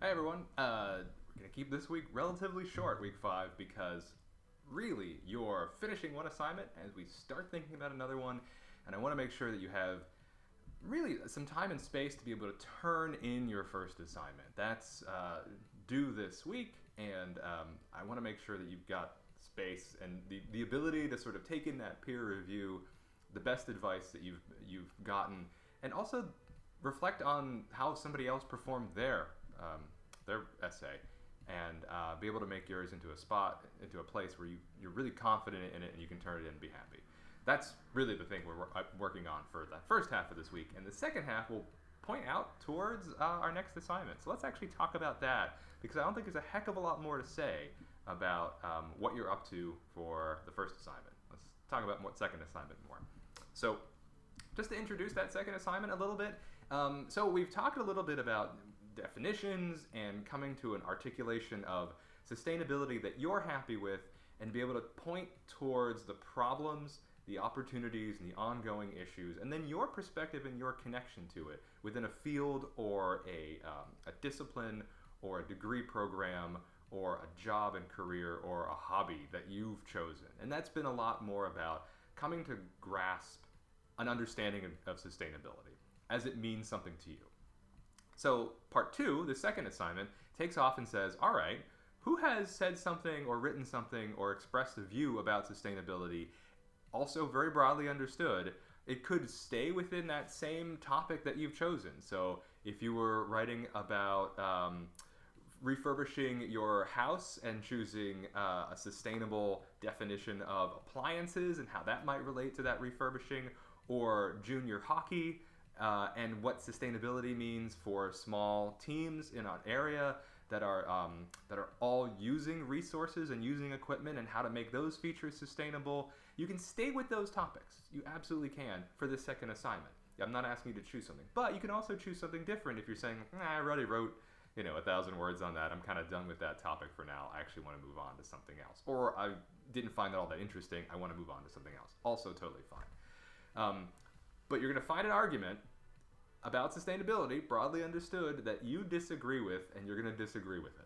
Hey everyone, we're going to keep this week relatively short, week 5, because really you're finishing one assignment as we start thinking about another one, and I want to make sure that you have really some time and space to be able to turn in your first assignment. That's due this week, and I want to make sure that you've got space and the ability to sort of take in that peer review, the best advice that you've gotten, and also reflect on how somebody else performed their essay, and be able to make yours into a place where you're really confident in it and you can turn it in and be happy. That's really the thing we're working on for the first half of this week, and the second half will point out towards our next assignment. So let's actually talk about that, because I don't think there's a heck of a lot more to say about what you're up to for the first assignment. Let's talk about what second assignment more. So just to introduce that second assignment a little bit, so we've talked a little bit about definitions and coming to an articulation of sustainability that you're happy with, and be able to point towards the problems, the opportunities, and the ongoing issues, and then your perspective and your connection to it within a field or a discipline or a degree program or a job and career or a hobby that you've chosen. And that's been a lot more about coming to grasp an understanding of sustainability as it means something to you. So part 2, the second assignment, takes off and says, all right, who has said something or written something or expressed a view about sustainability, also very broadly understood? It could stay within that same topic that you've chosen. So if you were writing about refurbishing your house and choosing a sustainable definition of appliances and how that might relate to that refurbishing, or junior hockey, and what sustainability means for small teams in an area that are all using resources and using equipment, and how to make those features sustainable. You can stay with those topics. You absolutely can for this second assignment. I'm not asking you to choose something, but you can also choose something different if you're saying, I already wrote 1,000 words on that. I'm kind of done with that topic for now. I actually want to move on to something else, or I didn't find that all that interesting. I want to move on to something else. Also totally fine. But you're going to find an argument about sustainability, broadly understood, that you disagree with, and you're going to disagree with it.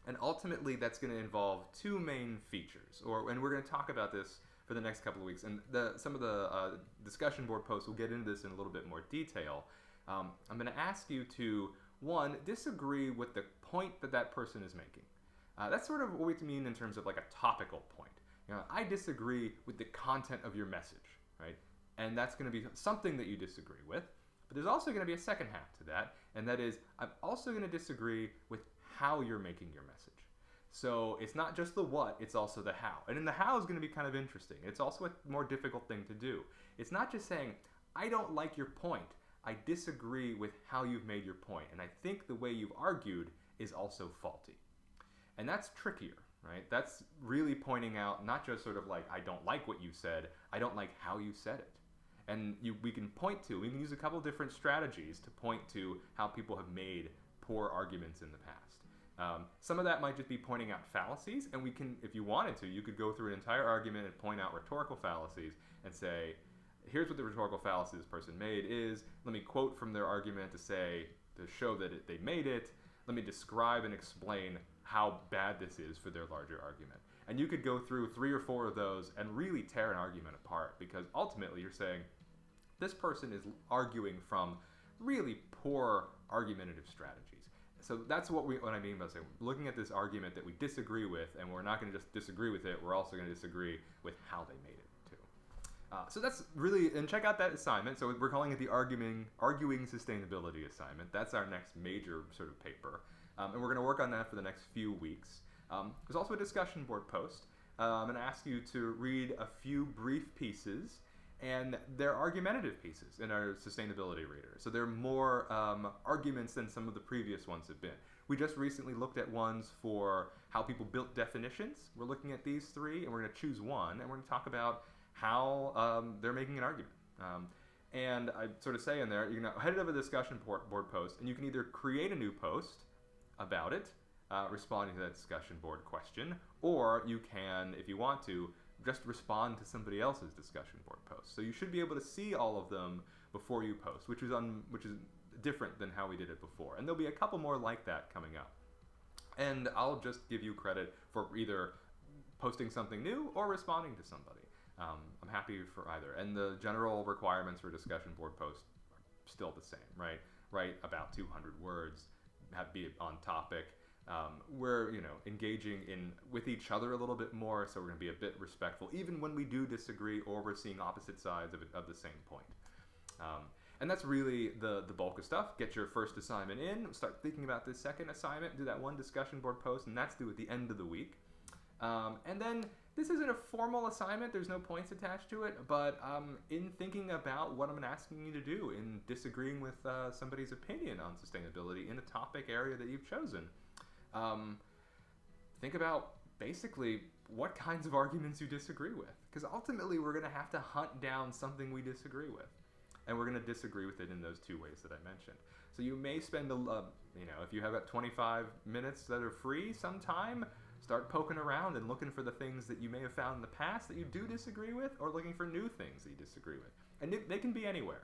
And ultimately, that's going to involve two main features, and we're going to talk about this for the next couple of weeks. And some of the discussion board posts will get into this in a little bit more detail. I'm going to ask you to, one, disagree with the point that person is making. That's sort of what we mean in terms of like a topical point. I disagree with the content of your message, right? And that's going to be something that you disagree with. But there's also going to be a second half to that, and that is, I'm also going to disagree with how you're making your message. So it's not just the what, it's also the how. And in the how is going to be kind of interesting. It's also a more difficult thing to do. It's not just saying, I don't like your point. I disagree with how you've made your point, and I think the way you've argued is also faulty. And that's trickier, right? That's really pointing out not just sort of like, I don't like what you said, I don't like how you said it. And we can use a couple different strategies to point to how people have made poor arguments in the past. Some of that might just be pointing out fallacies, and we can, if you wanted to, you could go through an entire argument and point out rhetorical fallacies and say, here's what the rhetorical fallacy this person made is, let me quote from their argument to show that they made it, let me describe and explain how bad this is for their larger argument. And you could go through 3 or 4 of those and really tear an argument apart, because ultimately you're saying, this person is arguing from really poor argumentative strategies. So that's what I mean by saying, looking at this argument that we disagree with, and we're not going to just disagree with it, we're also going to disagree with how they made it too. So that's really, and check out that assignment. So we're calling it the Arguing Sustainability assignment. That's our next major sort of paper. And we're going to work on that for the next few weeks. There's also a discussion board post. I'm going to ask you to read a few brief pieces, and they're argumentative pieces in our sustainability reader. So they're more arguments than some of the previous ones have been. We just recently looked at ones for how people built definitions. We're looking at these 3, and we're going to choose one, and we're going to talk about how they're making an argument. And I sort of say in there, you're going to head over the discussion board post, and you can either create a new post about it, responding to that discussion board question, or you can, if you want to, just respond to somebody else's discussion board post. So you should be able to see all of them before you post, which is different than how we did it before. And there'll be a couple more like that coming up. And I'll just give you credit for either posting something new or responding to somebody. I'm happy for either. And the general requirements for discussion board posts are still the same, right? Write about 200 words, be on topic. We're engaging with each other a little bit more, so we're going to be a bit respectful, even when we do disagree or we're seeing opposite sides of the same point. And that's really the bulk of stuff. Get your first assignment in, start thinking about this second assignment, do that one discussion board post, and that's due at the end of the week. And then this isn't a formal assignment, there's no points attached to it, but in thinking about what I'm asking you to do, in disagreeing with somebody's opinion on sustainability in a topic area that you've chosen, think about basically what kinds of arguments you disagree with. Because ultimately we're going to have to hunt down something we disagree with. And we're going to disagree with it in those two ways that I mentioned. So you may spend if you have got 25 minutes that are free sometime, start poking around and looking for the things that you may have found in the past that you do disagree with, or looking for new things that you disagree with. And they can be anywhere.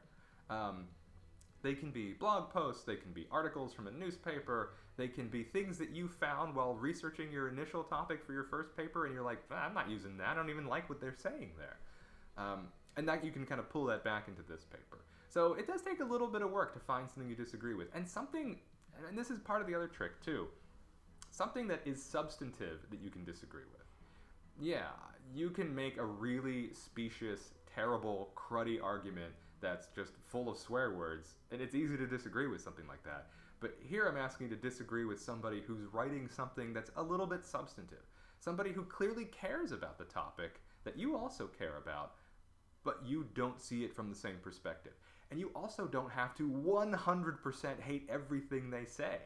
They can be blog posts, they can be articles from a newspaper, they can be things that you found while researching your initial topic for your first paper, and you're like, I'm not using that, I don't even like what they're saying there. And that you can kind of pull that back into this paper. So it does take a little bit of work to find something you disagree with. And this is part of the other trick too, something that is substantive that you can disagree with. Yeah, you can make a really specious, terrible, cruddy argument that's just full of swear words, and it's easy to disagree with something like that. But here I'm asking you to disagree with somebody who's writing something that's a little bit substantive. Somebody who clearly cares about the topic that you also care about, but you don't see it from the same perspective. And you also don't have to 100% hate everything they say.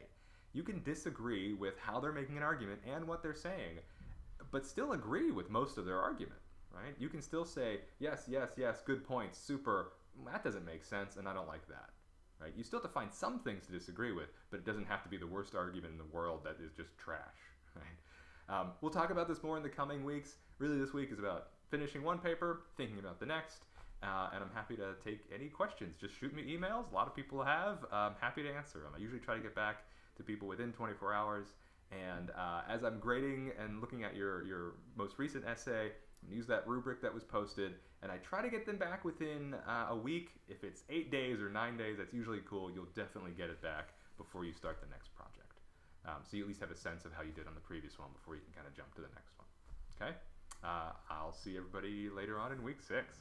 You can disagree with how they're making an argument and what they're saying, but still agree with most of their argument, right? You can still say, yes, good points, super, that doesn't make sense, and I don't like that, right? You still have to find some things to disagree with, but it doesn't have to be the worst argument in the world that is just trash, right? We'll talk about this more in the coming weeks. Really, this week is about finishing one paper, thinking about the next, and I'm happy to take any questions. Just shoot me emails. A lot of people have. I'm happy to answer them. I usually try to get back to people within 24 hours. And as I'm grading and looking at your most recent essay, I'm gonna use that rubric that was posted, and I try to get them back within a week. If it's 8 days or 9 days, that's usually cool. You'll definitely get it back before you start the next project. So you at least have a sense of how you did on the previous one before you can kind of jump to the next one. Okay? I'll see everybody later on in week 6.